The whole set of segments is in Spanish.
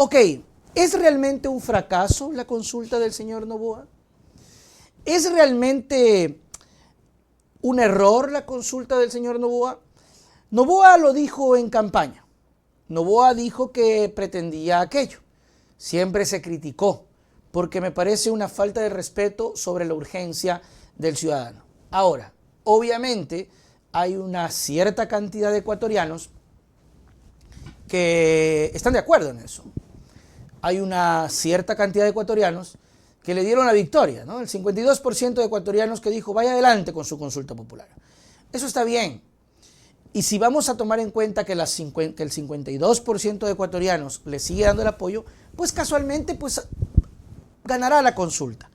Ok, ¿es realmente un fracaso la consulta del señor Noboa? ¿Es realmente un error la consulta del señor Noboa? Noboa lo dijo en campaña. Noboa dijo que pretendía aquello. Siempre se criticó, porque me parece una falta de respeto sobre la urgencia del ciudadano. Ahora, obviamente, hay una cierta cantidad de ecuatorianos que están de acuerdo en eso. Hay una cierta cantidad de ecuatorianos que le dieron la victoria, ¿no? El 52% de ecuatorianos que dijo, vaya adelante con su consulta popular. Eso está bien. Y si vamos a tomar en cuenta que el 52% de ecuatorianos le sigue dando el apoyo, pues casualmente pues, ganará la consulta.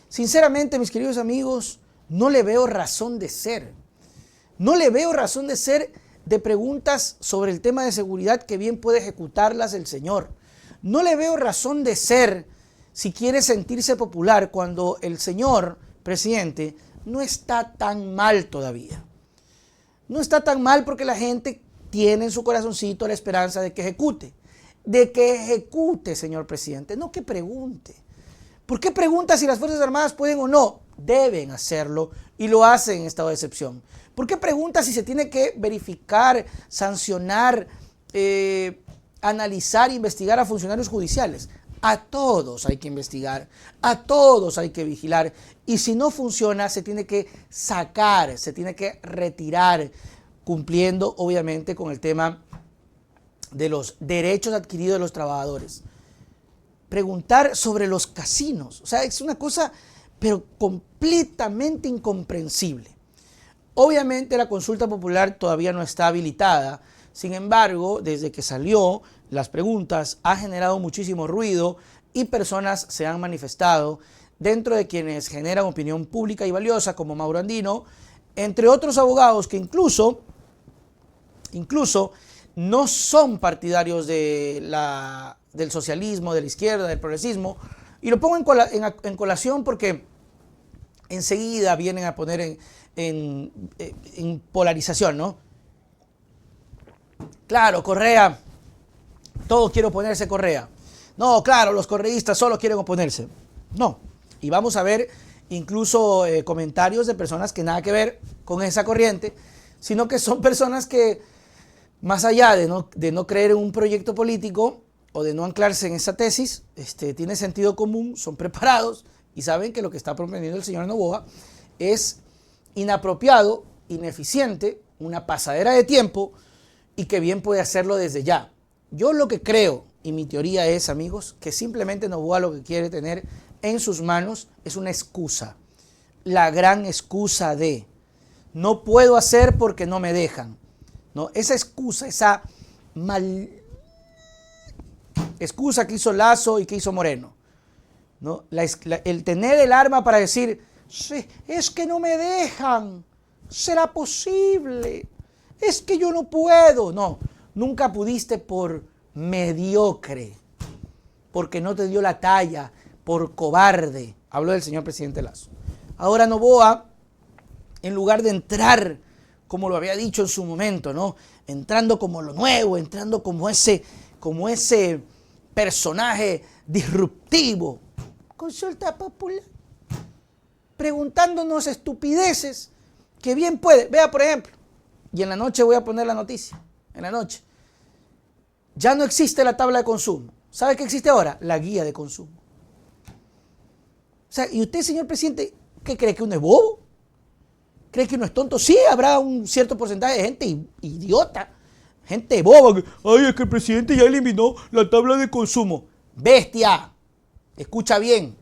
Sinceramente, mis queridos amigos, no le veo razón de ser. No le veo razón de ser de preguntas sobre el tema de seguridad que bien puede ejecutarlas el señor. No le veo razón de ser si quiere sentirse popular cuando el señor presidente no está tan mal todavía. No está tan mal porque la gente tiene en su corazoncito la esperanza de que ejecute. De que ejecute, señor presidente, no que pregunte. ¿Por qué pregunta si las Fuerzas Armadas pueden o no? Deben hacerlo y lo hacen en estado de excepción. ¿Por qué pregunta si se tiene que verificar, sancionar, analizar, investigar a funcionarios judiciales? A todos hay que investigar, a todos hay que vigilar y si no funciona se tiene que sacar, se tiene que retirar, cumpliendo obviamente con el tema de los derechos adquiridos de los trabajadores. Preguntar sobre los casinos, o sea, es una cosa pero completamente incomprensible. Obviamente la consulta popular todavía no está habilitada, sin embargo, desde que salió las preguntas ha generado muchísimo ruido y personas se han manifestado, dentro de quienes generan opinión pública y valiosa, como Mauro Andino, entre otros abogados que incluso no son partidarios del socialismo, de la izquierda, del progresismo, y lo pongo en colación porque enseguida vienen a poner en polarización, ¿no? Claro, Correa, todo quiere oponerse Correa. No, claro, los correístas solo quieren oponerse. No, y vamos a ver incluso comentarios de personas que nada que ver con esa corriente, sino que son personas que, más allá de no creer en un proyecto político o de no anclarse en esa tesis, tiene sentido común, son preparados y saben que lo que está proponiendo el señor Noboa es inapropiado, ineficiente, una pasadera de tiempo y que bien puede hacerlo desde ya. Yo lo que creo y mi teoría es, amigos, que simplemente Noboa lo que quiere tener en sus manos es una excusa. La gran excusa de no puedo hacer porque no me dejan. ¿No? Esa excusa, esa excusa que hizo Lazo y que hizo Moreno. ¿No? El tener el arma para decir, sí, es que no me dejan, será posible, es que yo no puedo. No, nunca pudiste por mediocre, porque no te dio la talla, por cobarde. Habló del señor presidente Lazo. Ahora Noboa, en lugar de entrar, como lo había dicho en su momento, ¿no? Entrando como lo nuevo, entrando como ese personaje disruptivo. Consulta popular. Preguntándonos estupideces que bien puede. Vea, por ejemplo, y en la noche voy a poner la noticia. En la noche. Ya no existe la tabla de consumo. ¿Sabe qué existe ahora? La guía de consumo. O sea, ¿y usted, señor presidente, qué cree que uno es bobo? ¿Cree que uno es tonto? Sí, habrá un cierto porcentaje de gente idiota, gente boba. Ay, es que el presidente ya eliminó la tabla de consumo. Bestia, escucha bien.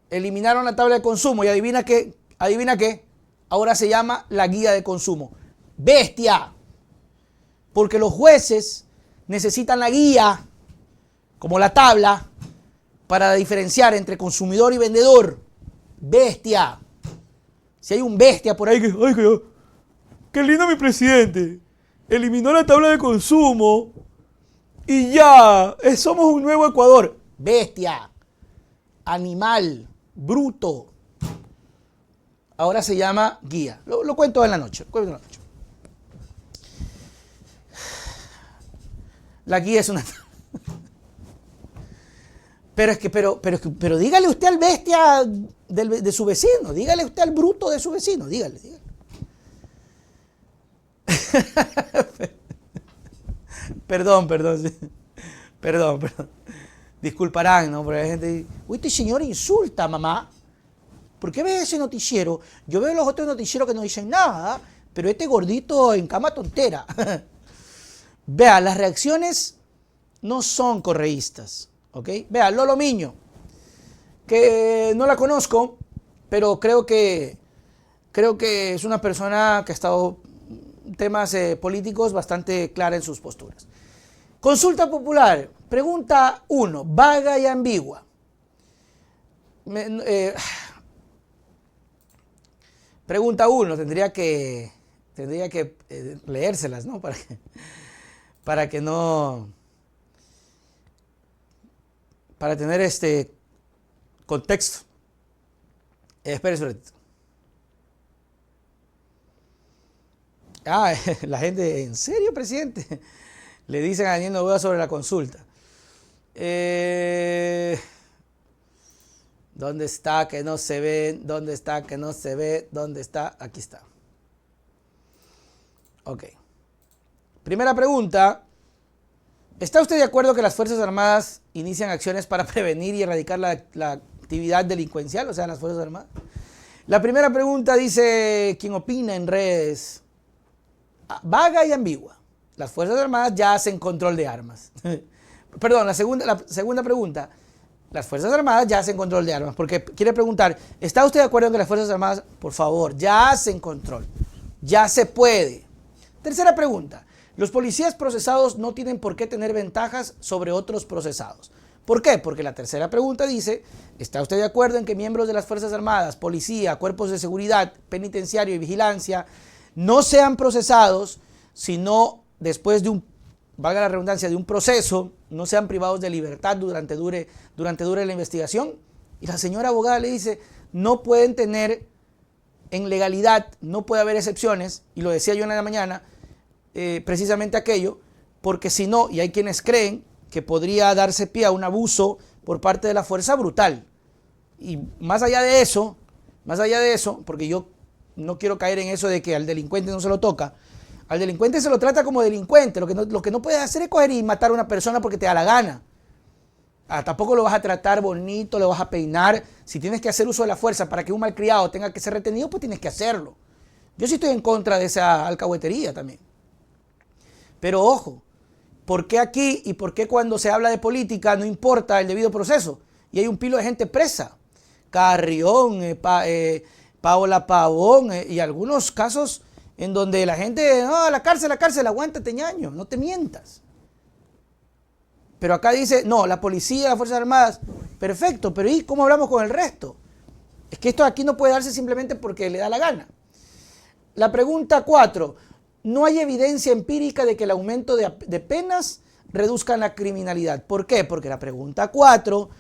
Eliminaron la tabla de consumo y adivina qué, ahora se llama la guía de consumo. Bestia, porque los jueces necesitan la guía, como la tabla, para diferenciar entre consumidor y vendedor. Bestia. Si hay un bestia por ahí que, ay, qué lindo mi presidente, eliminó la tabla de consumo y ya, somos un nuevo Ecuador. Bestia, animal, bruto. Ahora se llama guía. Lo cuento en la noche. La guía es una... Pero dígale usted al bestia de su vecino, dígale usted al bruto de su vecino, dígale. Perdón. Disculparán, ¿no? Porque la gente dice, uy, este señor insulta, mamá. ¿Por qué ves ese noticiero? Yo veo los otros noticieros que no dicen nada, pero este gordito en cama tontera. Vea, las reacciones no son correístas, ¿ok? Vea, Lolo Miño, que no la conozco, pero creo que es una persona que ha estado en temas políticos bastante clara en sus posturas. Consulta popular, pregunta 1, vaga y ambigua. Pregunta 1, tendría que leérselas, ¿no? Para tener este contexto. Espérese un ratito. La gente, ¿en serio, presidente? Le dicen a Daniel Noboa sobre la consulta. ¿Dónde está que no se ve? ¿Dónde está que no se ve? ¿Dónde está? Aquí está. Ok. Primera pregunta. ¿Está usted de acuerdo que las Fuerzas Armadas inician acciones para prevenir y erradicar la actividad delincuencial? O sea, las Fuerzas Armadas. La primera pregunta dice, ¿quién opina en redes? Vaga y ambigua. Las Fuerzas Armadas ya hacen control de armas. Perdón, la segunda pregunta. Las Fuerzas Armadas ya hacen control de armas. Porque quiere preguntar, ¿está usted de acuerdo en que las Fuerzas Armadas, por favor, ya hacen control? Ya se puede. Tercera pregunta. Los policías procesados no tienen por qué tener ventajas sobre otros procesados. ¿Por qué? Porque la tercera pregunta dice, ¿está usted de acuerdo en que miembros de las Fuerzas Armadas, policía, cuerpos de seguridad, penitenciario y vigilancia no sean procesados, sino después de valga la redundancia, de un proceso, no sean privados de libertad durante dure la investigación? Y la señora abogada le dice, no pueden tener, en legalidad, no puede haber excepciones, y lo decía yo en la mañana, precisamente aquello, porque si no, y hay quienes creen que podría darse pie a un abuso por parte de la fuerza brutal. Y más allá de eso, porque yo no quiero caer en eso de que al delincuente no se lo toca, al delincuente se lo trata como delincuente. Lo que no puedes hacer es coger y matar a una persona porque te da la gana. Tampoco lo vas a tratar bonito, lo vas a peinar. Si tienes que hacer uso de la fuerza para que un malcriado tenga que ser retenido, pues tienes que hacerlo. Yo sí estoy en contra de esa alcahuetería también. Pero ojo, ¿por qué aquí y por qué cuando se habla de política no importa el debido proceso? Y hay un pilo de gente presa. Carrión, Paola Pavón y algunos casos en donde la gente, no, la cárcel, aguántate, ñaño, no te mientas. Pero acá dice, no, la policía, las Fuerzas Armadas, perfecto, pero ¿y cómo hablamos con el resto? Es que esto aquí no puede darse simplemente porque le da la gana. La pregunta 4, no hay evidencia empírica de que el aumento de penas reduzca la criminalidad. ¿Por qué? Porque la pregunta 4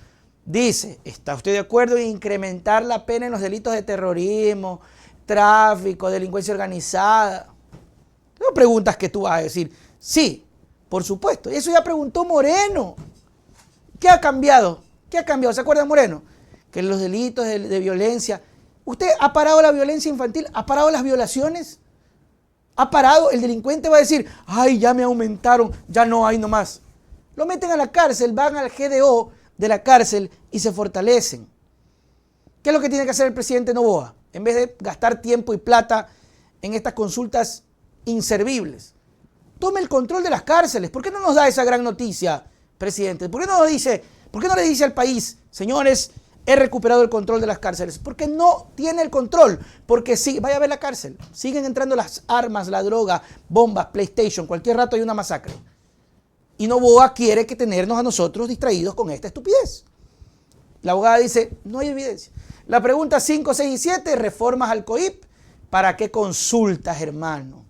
dice, ¿está usted de acuerdo en incrementar la pena en los delitos de terrorismo, tráfico, delincuencia organizada? No preguntas que tú vas a decir, sí, por supuesto. Y eso ya preguntó Moreno. ¿Qué ha cambiado? ¿Se acuerda Moreno? Que los delitos de violencia. ¿Usted ha parado la violencia infantil? ¿Ha parado las violaciones? ¿Ha parado? El delincuente va a decir, ay, ya me aumentaron, ya no hay nomás. Lo meten a la cárcel, van al GDO de la cárcel y se fortalecen. ¿Qué es lo que tiene que hacer el presidente Noboa? En vez de gastar tiempo y plata en estas consultas inservibles, tome el control de las cárceles. ¿Por qué no nos da esa gran noticia, presidente? ¿Por qué no le dice al país, señores, he recuperado el control de las cárceles? Porque no tiene el control. Porque sí, vaya a ver la cárcel. Siguen entrando las armas, la droga, bombas, PlayStation. Cualquier rato hay una masacre. Y Noboa quiere que tenernos a nosotros distraídos con esta estupidez. La abogada dice, no hay evidencia. La pregunta 5, 6 y 7, reformas al COIP. ¿Para qué consultas, hermano?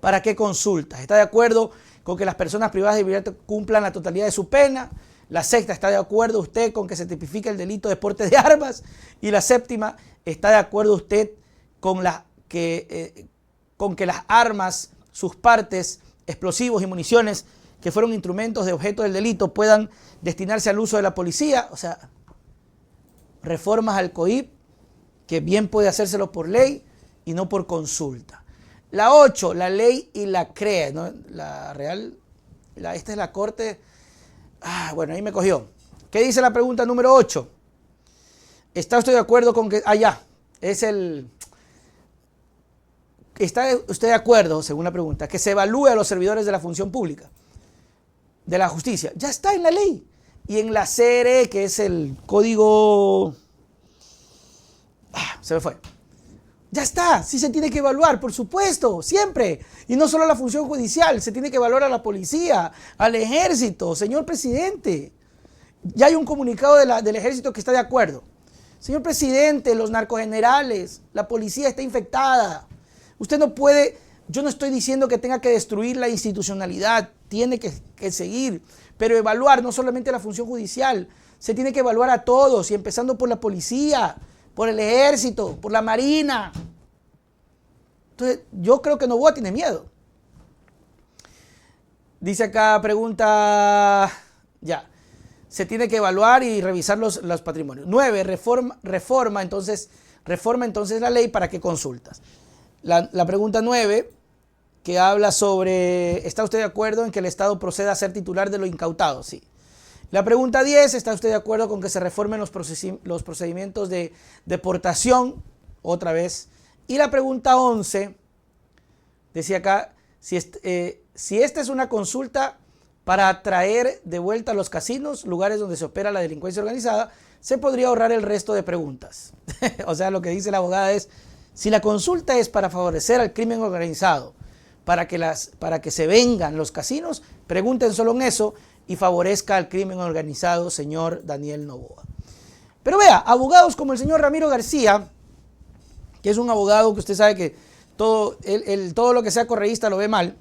¿Para qué consultas? ¿Está de acuerdo con que las personas privadas de libertad cumplan la totalidad de su pena? La sexta, ¿está de acuerdo usted con que se tipifique el delito de porte de armas? Y la séptima, ¿está de acuerdo usted con que las armas, sus partes, explosivos y municiones que fueron instrumentos de objeto del delito puedan destinarse al uso de la policía. O sea, reformas al COIP, que bien puede hacérselo por ley y no por consulta. La 8, la ley y la CREA, ¿no? La Real, esta es la Corte. Bueno, ahí me cogió. ¿Qué dice la pregunta número 8? ¿Está usted de acuerdo con que... ¿Está usted de acuerdo, según la pregunta, que se evalúe a los servidores de la función pública, de la justicia? Ya está en la ley. Y en la CRE, que es el código... se me fue. Ya está, sí se tiene que evaluar, por supuesto, siempre. Y no solo a la función judicial, se tiene que evaluar a la policía, al ejército, señor presidente. Ya hay un comunicado del ejército que está de acuerdo. Señor presidente, los narcogenerales, la policía está infectada. Usted no puede, yo no estoy diciendo que tenga que destruir la institucionalidad, tiene que seguir, pero evaluar no solamente la función judicial, se tiene que evaluar a todos, y empezando por la policía, por el ejército, por la marina. Entonces, yo creo que Noboa tiene miedo. Dice acá, pregunta, se tiene que evaluar y revisar los patrimonios. 9, reforma entonces la ley para qué consultas. La pregunta 9, que habla sobre, ¿está usted de acuerdo en que el Estado proceda a ser titular de lo incautado? Sí. La pregunta 10, ¿está usted de acuerdo con que se reformen los procedimientos de deportación? Otra vez. Y la pregunta 11, decía acá, si esta es una consulta para traer de vuelta a los casinos, lugares donde se opera la delincuencia organizada, se podría ahorrar el resto de preguntas. O sea, lo que dice la abogada es, si la consulta es para favorecer al crimen organizado, para que se vengan los casinos, pregunten solo en eso y favorezca al crimen organizado, señor Daniel Noboa. Pero vea, abogados como el señor Ramiro García, que es un abogado que usted sabe que todo lo que sea correísta lo ve mal.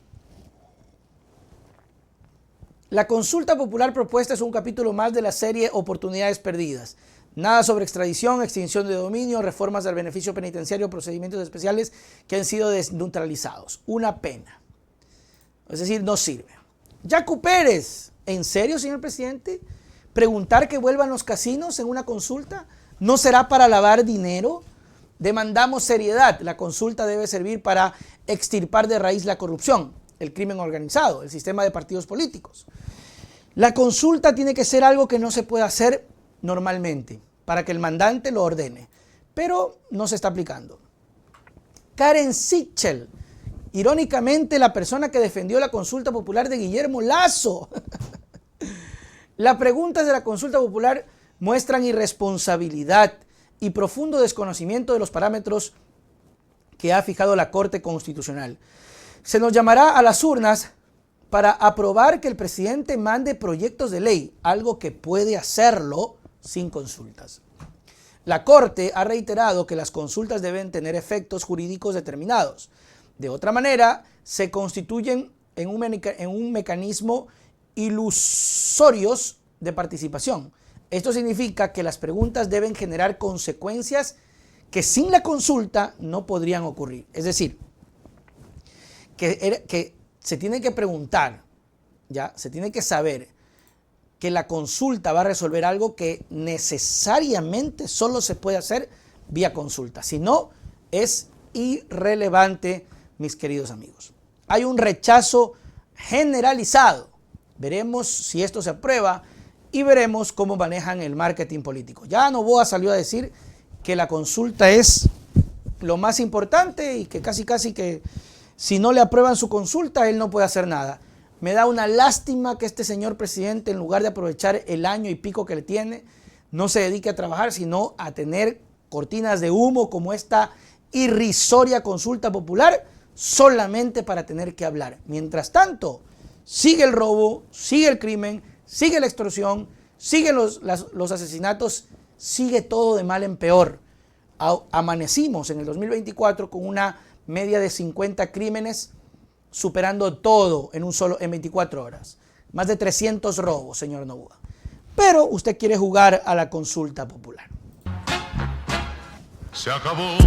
La consulta popular propuesta es un capítulo más de la serie Oportunidades Perdidas. Nada sobre extradición, extinción de dominio, reformas del beneficio penitenciario, procedimientos especiales que han sido desneutralizados. Una pena. Es decir, no sirve. Yacu Pérez, ¿en serio, señor presidente? ¿Preguntar que vuelvan los casinos en una consulta no será para lavar dinero? Demandamos seriedad. La consulta debe servir para extirpar de raíz la corrupción, el crimen organizado, el sistema de partidos políticos. La consulta tiene que ser algo que no se puede hacer normalmente, para que el mandante lo ordene, pero no se está aplicando. Karen Sichel, irónicamente la persona que defendió la consulta popular de Guillermo Lasso. Las preguntas de la consulta popular muestran irresponsabilidad y profundo desconocimiento de los parámetros que ha fijado la Corte Constitucional. Se nos llamará a las urnas para aprobar que el presidente mande proyectos de ley, algo que puede hacerlo sin consultas. La Corte ha reiterado que las consultas deben tener efectos jurídicos determinados. De otra manera, se constituyen en un mecanismo ilusorios de participación. Esto significa que las preguntas deben generar consecuencias que sin la consulta no podrían ocurrir. Es decir, que se tiene que preguntar, se tiene que saber que la consulta va a resolver algo que necesariamente solo se puede hacer vía consulta. Si no, es irrelevante, mis queridos amigos. Hay un rechazo generalizado. Veremos si esto se aprueba y veremos cómo manejan el marketing político. Ya Noboa salió a decir que la consulta es lo más importante y que casi que si no le aprueban su consulta, él no puede hacer nada. Me da una lástima que este señor presidente, en lugar de aprovechar el año y pico que le tiene, no se dedique a trabajar, sino a tener cortinas de humo como esta irrisoria consulta popular, solamente para tener que hablar. Mientras tanto, sigue el robo, sigue el crimen, sigue la extorsión, siguen los asesinatos, sigue todo de mal en peor. Amanecimos en el 2024 con una media de 50 crímenes, superando todo en 24 horas. Más de 300 robos, señor Noboa. Pero usted quiere jugar a la consulta popular. Se acabó.